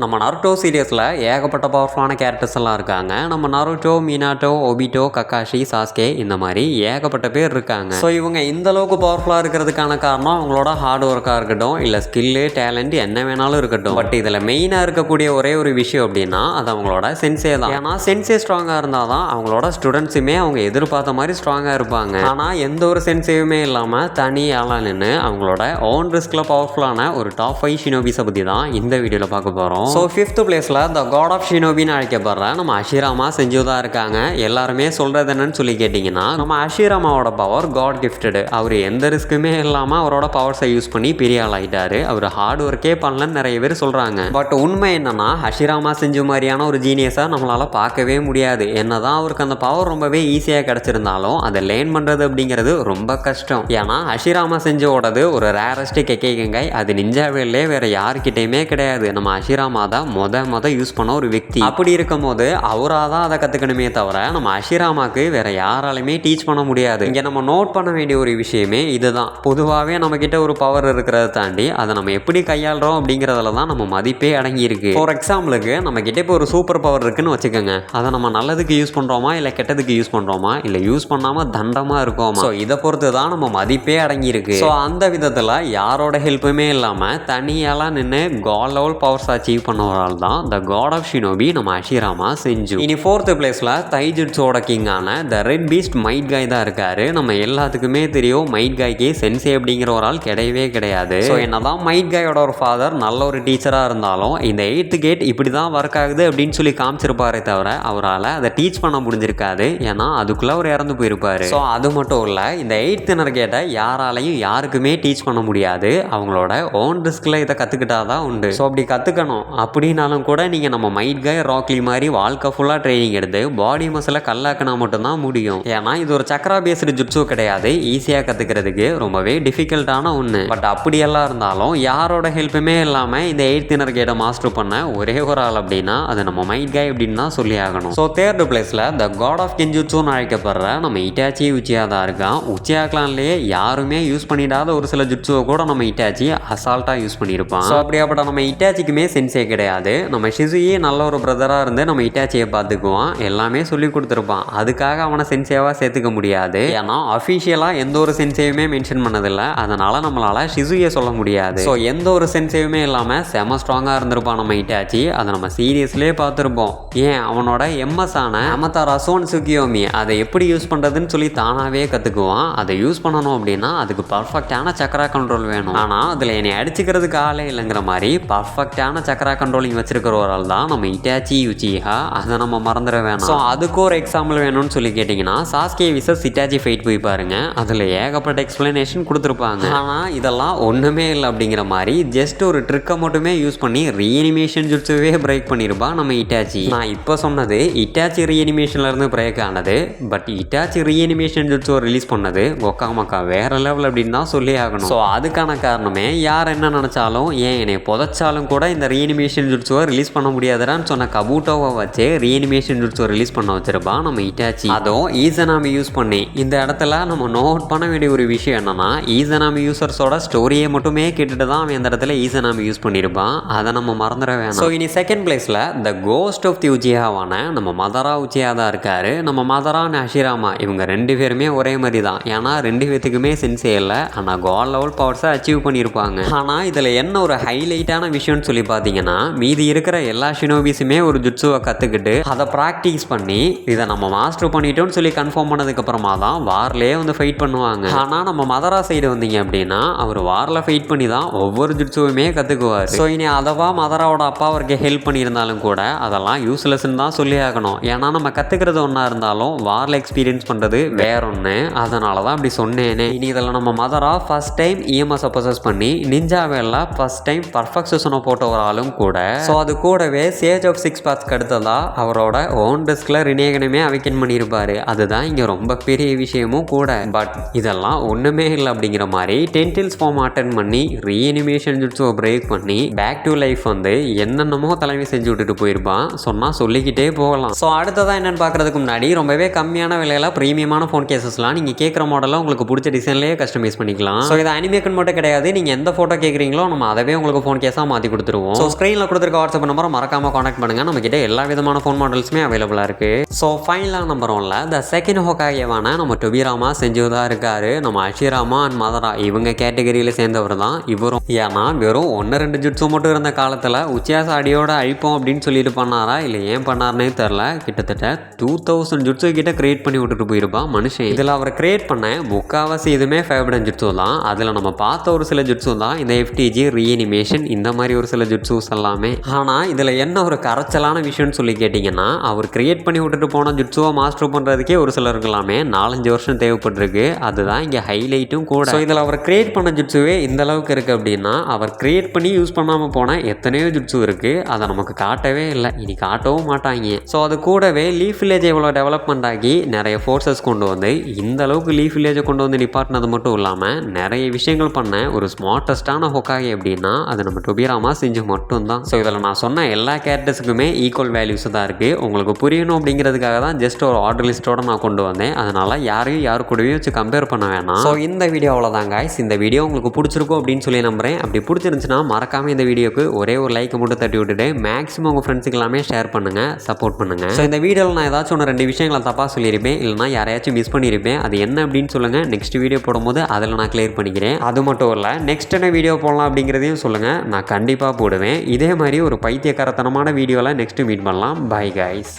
நம்ம நருட்டோ சீரியஸில் ஏகப்பட்ட பவர்ஃபுல்லான கேரக்டர்ஸ் எல்லாம் இருக்காங்க. நம்ம Naruto, Minato, Obito, Kakashi, Sasuke இந்த மாதிரி ஏகப்பட்ட பேர் இருக்காங்க. ஸோ இவங்க இந்த அளவுக்கு பவர்ஃபுல்லாக இருக்கிறதுக்கான காரணம் அவங்களோட ஹார்ட் ஒர்க்காக இருக்கட்டும், இல்லை ஸ்கில்லு, டேலண்ட் என்ன வேணாலும் இருக்கட்டும். பட் இதில் மெயினாக இருக்கக்கூடிய ஒரே ஒரு விஷயம் அப்படின்னா அது அவங்களோட சென்சே தான். ஏன்னா சென்சே ஸ்ட்ராங்காக இருந்தால் தான் அவங்களோட ஸ்டூடெண்ட்ஸுமே அவங்க எதிர்பார்த்த மாதிரி ஸ்ட்ராங்காக இருப்பாங்க. ஆனால் எந்த ஒரு சென்சேவுமே இல்லாமல் தனியாலாம் நின்று அவங்களோட ஓன் ரிஸ்கில் பவர்ஃபுல்லான ஒரு டாப் 5 ஷினோபிஸை பற்றி தான் இந்த வீடியோவில் பார்க்க போகிறோம். ஸோ 5th பிளேஸில் த காட் ஆஃப் ஷினோபின்னு அழைக்கப்படுற நம்ம அஷிராமா செஞ்சு தான் இருக்காங்க. எல்லாருமே சொல்கிறது என்னன்னு சொல்லி கேட்டிங்கன்னா, நம்ம அஷிராமாவோட பவர் காட் கிஃப்டடு. அவர் எந்த ரிஸ்க்குமே இல்லாமல் அவரோட பவர்ஸை யூஸ் பண்ணி பெரிய ஆள் ஆகிட்டாரு. அவர் ஹார்ட் ஒர்க்கே பண்ணலன்னு நிறைய பேர் சொல்கிறாங்க. பட் உண்மை என்னன்னா, அஷிராமா செஞ்சு மாதிரியான ஒரு ஜீனியஸை நம்மளால் பார்க்கவே முடியாது. என்னதான் அவருக்கு அந்த பவர் ரொம்பவே ஈஸியாக கிடச்சிருந்தாலும் அதை லேர்ன் பண்ணுறது அப்படிங்கிறது ரொம்ப கஷ்டம். ஏன்னா அஷிராமா செஞ்சோடது ஒரு ரேரஸ்ட் கெக்கைகங்காய். அது நிஞ்சாவிலே வேறு யாருக்கிட்டையுமே கிடையாது. நம்ம அஷிராமா தான் மொத யூஸ் பண்ண ஒரு व्यक्ति. அப்படி இருக்கும் போது அவராக தான் அதை கற்றுக்கணுமே தவிர நம்ம அஷிராமாக்கு வேற யாராலுமே டீச் பண்ண முடியாது. இங்கே நம்ம நோட் பண்ண வேண்டிய ஒரு விஷயமே இதுதான். பொதுவாகவே நம்மக்கிட்ட ஒரு பவர் இருக்கிறத தாண்டி அதை நம்ம எப்படி கையாளுறோம் அப்படிங்கிறதுல தான் நம்ம மதிப்பே அடங்கி இருக்கு. ஃபார் எக்ஸாம்பிளுக்கு நம்ம கிட்ட இப்போ ஒரு சூப்பர் பவர் இருக்குன்னு வச்சுக்கோங்க. அதை நம்ம நல்லதுக்கு யூஸ் பண்ணுறோமா இல்லை கெட்டதுக்கு யூஸ் பண்ணுறோமா இல்லை யூஸ் பண்ணாமல் தண்டமாக இருக்கோமா, ஸோ இதை பொறுத்து தான் நம்ம மதிப்பே அடங்கி இருக்கு. ஸோ அந்த விதத்தில் யாரோட ஹெல்ப்புமே இல்லாமல் தனியாலாம் நின்று காட் லெவல் பவர்ஸ் அச்சீவ் பண்ணவரால் தான் த காட் ஆஃப் ஷினோபி நம்ம அஷிராமா செஞ்சு. இனி 4th பிளேஸில் தைஜுட்ஸோட கிங்கான த ரெட் பீஸ்ட் மைட் காய் தான் இருக்காரு. நம்ம எல்லாத்துக்குமே தெரியும் மைட் காய்க்கு சென்சே அப்படிங்கிற ஒரு ஆள் கிடையவே கிடையாது. ஸோ என்னதான் மைட் காயோட ஒரு ஃபாதர் நல்ல ஒரு டீச்சராக இருந்தாலும் இந்த 8th கேட் இப்படி தான் ஒர்க் ஆகுது அப்படின்னு சொல்லி காமிச்சிருப்பாரே தவிர அவரால் அதை டீச் பண்ண முடிஞ்சிருக்காது. ஏன்னா அதுக்குள்ளே அவர் இறந்து போயிருப்பாரு. ஸோ அது மட்டும் இல்லை, இந்த 8th இன்னர் கேட்டை யாராலையும் யாருக்குமே டீச் பண்ண முடியாது. அவங்களோட ஓன் ரிஸ்கில் இதை கற்றுக்கிட்டாதான் உண்டு. ஸோ அப்படி கற்றுக்கணும் அப்படின்னாலும் கூட நீங்கள் நம்ம மைட் காய், ராக்லி மாதிரி வாழ்க்கை ஃபுல்லாக ட்ரைனிங் எடுத்து பாடி மசிலை கல்லாக்கினா மட்டும்தான் முடியும். ஏன்னா இது ஒரு சக்கரா பேஸ்டு ஜுட்ஸு கிடையாது. ஈஸியாக கற்றுக்கிறதுக்கு ரொம்பவே டிஃபிகல்ட்டான ஒன்று. பட் அப்படியெல்லாம் இருந்தாலும் யாரோட ஹெல்ப்புமே இல்லாமல் இந்த 8th இன்னர் கேட்டை மாஸ்டர் பண்ண ஒரே ஒரு ஆள் அப்படின்னா அது நம்ம மைட் காய் அப்படின்னு தான் சொல்லி ஆகணும். ஸோ 3rd பிளேஸில் த காட் ஆஃப் கென்ஜுட்ஸுன்னு அழைக்கப்படுற நம்ம இட்டாச்சி உச்சியா தான் இருக்கான். உச்சியா கிளான்லேயே யாருமே யூஸ் பண்ணிடாத ஒரு சில ஜுட்ஸுவை கூட நம்ம இட்டாச்சி அசால்ட்டாக யூஸ் பண்ணியிருப்பான். ஸோ அப்படியாப்பட்ட நம்ம இட்டாச்சிக்குமே சென்சே கிடையாது. நம்ம ஷிசுயே நல்ல ஒரு பிரதராக இருந்து நம்ம இட்டாச்சியை பார்த்துக்குவான், எல்லாமே சொல்லி கொடுத்துருப்பான். அதுக்காக அவனை சென்சேவாக சேர்த்துக்க முடியாது. ஏன்னா அஃபிஷியலாக எந்த ஒரு சென்சேவுமே மென்ஷன் பண்ணதில்லை. அதனால் நம்மளால் ஷிசுயை சொல்ல முடியாது. ஸோ எந்த ஒரு சென்சேவுமே இல்லாமல் செம ஸ்ட்ராங்காக இருந்திருப்பான் நம்ம இட்டாச்சி. அதை நம்ம சீரியஸ்லேயே பார்த்துருப்போம். ஏன் அவனோட எம்எஸ் ஆன அமதாரா சோன் சுகியோமி அதை எப்படி யூஸ் பண்ணுறதுன்னு சொல்லி தானாகவே கற்றுக்குவான். அதை யூஸ் பண்ணணும் அப்படின்னா அதுக்கு பர்ஃபெக்டான சக்கரா கண்ட்ரோல் வேணும். ஆனால் அதில் என்னை அடிச்சுக்கிறதுக்கு ஆளே இல்லைங்கிற மாதிரி பர்ஃபெக்டான சக்கரா கண்ட்ரோலிங் வச்சிருக்கிற ஒரு ஆள் தான் நம்ம இட்டாச்சி உச்சிஹா. அதை நம்ம மறந்துட வேணாம். ஸோ அதுக்கு ஒரு எக்ஸாம்பிள் வேணும்னு சொல்லி கேட்டிங்கன்னா சாஸ்கே விசஸ் இட்டாச்சி ஃபைட் போய் பாருங்க. அதில் ஏகப்பட்ட எக்ஸ்பிளனேஷன் கொடுத்துருப்பாங்க. ஆனால் இதெல்லாம் ஒன்றுமே இல்லை அப்படிங்கிற மாதிரி ஜஸ்ட் ஒரு ட்ரிக்கை மட்டுமே யூஸ் பண்ணி ரீஅனிமேஷன் ஜுட்ஸுவே பிரேக் பண்ணியிருப்பான் நம்ம இட்டாச்சி. நான் இப்போ சொன்னது இட்டாச்சி ரீஅனிமேஷன்லேருந்து பிரேக் ஆனது. பட் இட்டாச்சி ரீஅனிமேஷன் ஜுட்ஸுவை ரிலீஸ் பண்ணது ஒக்காமக்கா வேற லெவல் அப்படின்னு தான் சொல்லி ஆகணும். ஸோ அதுக்கான காரணமே யார் என்ன நினச்சாலும் ஏன் என்னை புதைச்சாலும் கூட இந்த ரீஅனிமேஷன் ஜுட்ஸுவை ரிலீஸ் பண்ண முடியாதுன்னு சொன்ன கபூட்டோவை வச்சு ரீஅனிமேஷன் ஜுட்ஸுவை ரிலீஸ் பண்ண வச்சிருப்பான் நம்ம இட்டாச்சி. அதுவும் ஈசனாமி யூஸ் பண்ணி. இந்த இடத்துல நம்ம நோட் பண்ண வேண்டிய ஒரு விஷயம் என்னன்னா, ஈசனாமி யூசர்ஸோட ஸ்டோரியை மட்டுமே கேட்டுட்டு தான் அவன் இந்த இடத்துல ஈசனாமி யூஸ் பண்ணியிருப்பான். அதை நம்ம மறந்துட வேணாம். ஸோ இனி 2nd பிளேஸில் த கோஸ்ட் ஆஃப் தி உச்சியாவான நம்ம மதரா உச்சியா தான் இருக்காரு. நம்ம மதரா அஷிராமா இவங்க 2 பேருமே ஒரே மாதிரி தான். ஏன்னா 2 பேத்துக்குமே சென்சே இல்லை. ஆனால் காட் லெவல் பவர்ஸை அச்சீவ் பண்ணியிருப்பாங்க. ஆனால் இதில் என்ன ஒரு ஹைலைட்டான விஷயம்னு சொல்லி பார்த்தீங்கன்னா, மீதி இருக்கிற எல்லா ஷினோபிஸுமே ஒரு ஜுட்ஸுவை கற்றுக்கிட்டு அதை ப்ராக்டிஸ் பண்ணி இதை நம்ம மாஸ்டர் பண்ணிட்டோம்னு சொல்லி கன்ஃபார்ம் பண்ணதுக்கப்புறமா தான் வார்லேயே வந்து ஃபைட் பண்ணுவாங்க. ஆனால் நம்ம மதரா சைடு வந்தீங்க அப்படின்னா அவர் வாரில் ஃபைட் பண்ணி தான் ஒவ்வொரு ஜுட்ஸுவுமே கற்றுக்குவார். ஸோ இனி அதவா மதராவோட அப்பா அவருக்கு ஹெல்ப் பண்ணியிருந்தாலும் கூட அதெல்லாம் யூஸ்லெஸ்ன்னு தான் சொல்லி ஆகணும். ஏன்னா நம்ம கற்றுக்கிறது ஒன்றா இருந்தாலும் வாரில் எக்ஸ்பீரியன்ஸ் பண்ணுறது வேற ஒன்று. அதனால தான் அப்படி சொன்னேனே. இனி இதில் நம்ம மதரா ஃபர்ஸ்ட் டைம் இஎம்எஸை ப்ரொசஸ் பண்ணி நிஞ்சாவேல ஃபர்ஸ்ட் டைம் பர்ஃபெக்ஷனை போட்ட ஒரு ஆளும் கூட. ஸோ அது கூடவே சேஜ் ஆஃப் 6 பாத்ஸ்க்கு அடுத்ததாக அவரோட ஓன் டிஸ்கில் ரினேகனுமே அவைக்கன் பண்ணியிருப்பாரு. அதுதான் இங்கே ரொம்ப பெரிய விஷயமும் கூட. பட் இதெல்லாம் ஒன்றுமே இல்லை அப்படிங்கிற மாதிரி டென்டில்ஸ் ஃபார்ம் அட்டன் பண்ணி ரீஅனிமேஷன் ஜுட்ஸுவை பிரேக் பண்ணி பேக் டு லைஃப் வந்து என்னென்னமோ தலைமை செஞ்சு விட்டுட்டு போயிருப்பான். சொன்னால் சொல்லிக்கிட்டே போகலாம். ஸோ அடுத்ததான் என்னென்னு பார்க்குறதுக்கு முன்னாடி ரொம்பவே கம்மியான விலையில் ப்ரீமியமான ஃபோன் கேசஸ்லாம் நீங்கள் கேட்குற மாடலில் உங்களுக்கு பிடிச்ச டிசைன்லேயே கஸ்டமைஸ் பண்ணிக்கலாம். ஸோ இது அனிமேக்கன் மட்டும் கிடையாது. நீங்கள் எந்த ஃபோட்டோ கேட்குறீங்களோ நம்ம அதவே உங்களுக்கு ஃபோன் கேஸாக மாற்றி கொடுத்துருவோம். ஸோ ஸ்க்ரீனில் கொடுத்துருக்க வாட்ஸ்அப் நம்பரை மறக்காமல் காண்டாக்ட் பண்ணுங்கள். நம்மக்கிட்ட எல்லா விதமான ஃபோன் மாடல்ஸுமே அவைலபிளாக இருக்குது. ஸோ ஃபைனலாக நம்பர் 1ல் த செகண்ட் ஹோகாகேவான நம்ம டொபிராமா செஞ்சுதான் இருக்கார். நம்ம அஷிராமா அண்ட் மதரா இவங்க கேட்டகரியில் சேர்ந்தவர் தான் இவரும். ஏன்னா வெறும் 1-2 ஜுட்ஸு மட்டும் இருந்த காலத்தில் உச்சியா சாடியோட அழிப்போம் அப்படின்னு சொல்லிட்டு பண்ணாரா இல்லை ஏன் பண்ணார்னே தெரில. கிட்டத்தட்ட 2000 ஜுட்ஸு கிட்ட கிரியேட் பண்ணி விட்டுட்டு போயிருப்பான் மனுஷன். இதில் அவர் கிரியேட் பண்ண முக்கால்வாசி இதுவுமே ஃபேவரட் ஜுட்ஸு தான். அதில் நம்ம பார்த்த ஒரு சில ஜுட்ஸு தான் இந்த FTG ரீஅனிமேஷன் இந்த மாதிரி ஒரு சில ஜுட்ஸூஸ் எல்லாமே. ஆனால் இதில் என்ன ஒரு கரைச்சலான விஷயம்னு சொல்லி கேட்டிங்கன்னா, அவர் கிரியேட் பண்ணி விட்டுட்டு போன ஜுட்ஸுவை மாஸ்டர் பண்ணுறதுக்கே ஒரு சிலருக்கெல்லாமே 4-5 வருஷம் தேவைப்பட்டிருக்கு. அதுதான் இங்கே ஹைலைட்டும் கூட. ஸோ இதில் அவர் கிரியேட் பண்ண ஜுட்ஸுவே இந்த அளவுக்கு இருக்குது அப்படின்னா, அவர் கிரியேட் பண்ணி யூஸ் பண்ணாமல் போன எத்தனையோ ஜுட்ஸு இருக்குது. அதை நமக்கு காட்டவே இல்லை, இனி காட்டவும் மாட்டாங்க. ஸோ அது கூடவே லீஃப் வில்லேஜ் எவ்வளோ டெவலப்மெண்ட் ஆகி நிறைய ஃபோர்ஸஸ் கொண்டு வந்து இந்த அளவுக்கு லீஃப் வில்லேஜை கொண்டு வந்து நிப்பாட்டினது மட்டும் இல்லாமல் நிறைய விஷயங்கள் பண்ண ஒரு ஸ்மார்ட்டஸ்டான ஹோகாகே அப்படின்னா அது நம்ம டொபிராமா செஞ்சு மட்டும்தான். ஸோ இதில் நான் சொன்ன எல்லா கேரக்டர்ஸுக்குமே ஈக்குவல் வேல்யூஸ் தான் இருக்குது. உங்களுக்கு புரியணும் அப்படிங்கிறதுக்காக தான் ஜஸ்ட் ஒரு ஆர்டர் லிஸ்ட்டோட நான் கொண்டு வந்தேன். அதனால் யாரையும் யாரு கூடவே வச்சு கம்பேர் பண்ண வேணாம். ஸோ இந்த வீடியோ அவ்வளோதான் காய்ஸ். இந்த வீடியோ உங்களுக்கு பிடிச்சிருக்கும் அப்படின்னு சொல்லி நம்புறேன். அப்படி பிடிச்சிருந்துச்சுன்னா மறக்காமல் இந்த வீடியோக்கு ஒரே ஒரு லைக் மட்டும் தட்டி விட்டுட்டு மேக்ஸிமம் உங்கள் ஃப்ரெண்ட்ஸுக்கு எல்லாமே ஷேர் பண்ணுங்கள், சப்போர்ட் பண்ணுங்கள். ஸோ இந்த வீடியோவில் நான் ஏதாச்சும் 1-2 விஷயங்களை தப்பாக சொல்லியிருப்பேன், இல்லைனா யாரையாச்சும் மிஸ் பண்ணியிருப்பேன். அது என்ன அப்படின்னு சொல்லுங்கள். நெக்ஸ்ட் வீடியோ போடும்போது அதில் நான் கிளியர் பண்ணிக்கிறேன். அது மட்டும் இல்லை, நெக்ஸ்ட் என்ன வீடியோ போடலாம் அப்படிங்கிறதையும் சொல்லுங்கள், நான் கண்டிப்பாக போடுவேன். இதே மாதிரி ஒரு பைத்தியக்காரத்தனமான வீடியோவில் நெக்ஸ்ட்டு மீட் பண்ணலாம். Bye guys.